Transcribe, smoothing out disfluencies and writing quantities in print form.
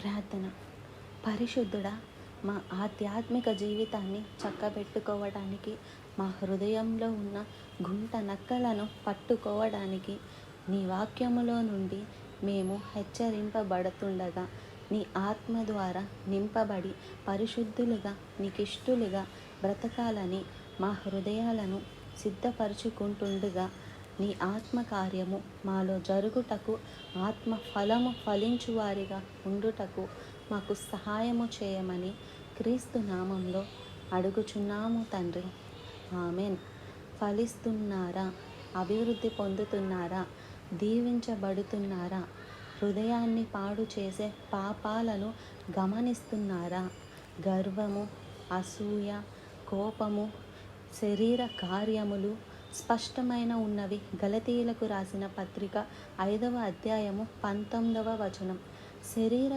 ప్రార్థన. పరిశుద్ధుడా, మా ఆధ్యాత్మిక జీవితాన్ని చక్కబెట్టుకోవడానికి, మా హృదయంలో ఉన్న గుంట నక్కలను పట్టుకోవడానికి నీ వాక్యములో నుండి మేము హెచ్చరింపబడుతుండగా నీ ఆత్మ ద్వారా నింపబడి పరిశుద్ధులుగా నీకిష్టులుగా బ్రతకాలని మా హృదయాలను సిద్ధపరుచుకుంటుండగా నీ ఆత్మకార్యము మాలో జరుగుటకు, ఆత్మ ఫలము ఫలించువారిగా ఉండుటకు మాకు సహాయము చేయమని క్రీస్తు నామంలో అడుగుచున్నాము తండ్రి. ఆమెన్. ఫలిస్తున్నారా? అభివృద్ధి పొందుతున్నారా? దీవించబడుతున్నారా? హృదయాన్ని పాడు చేసే పాపాలను గమనిస్తున్నారా? గర్వము, అసూయ, కోపము, శరీర కార్యములు స్పష్టమైన ఉన్నవి. గలతీయులకు రాసిన పత్రిక 5వ అధ్యాయము 19వ వచనం. శరీర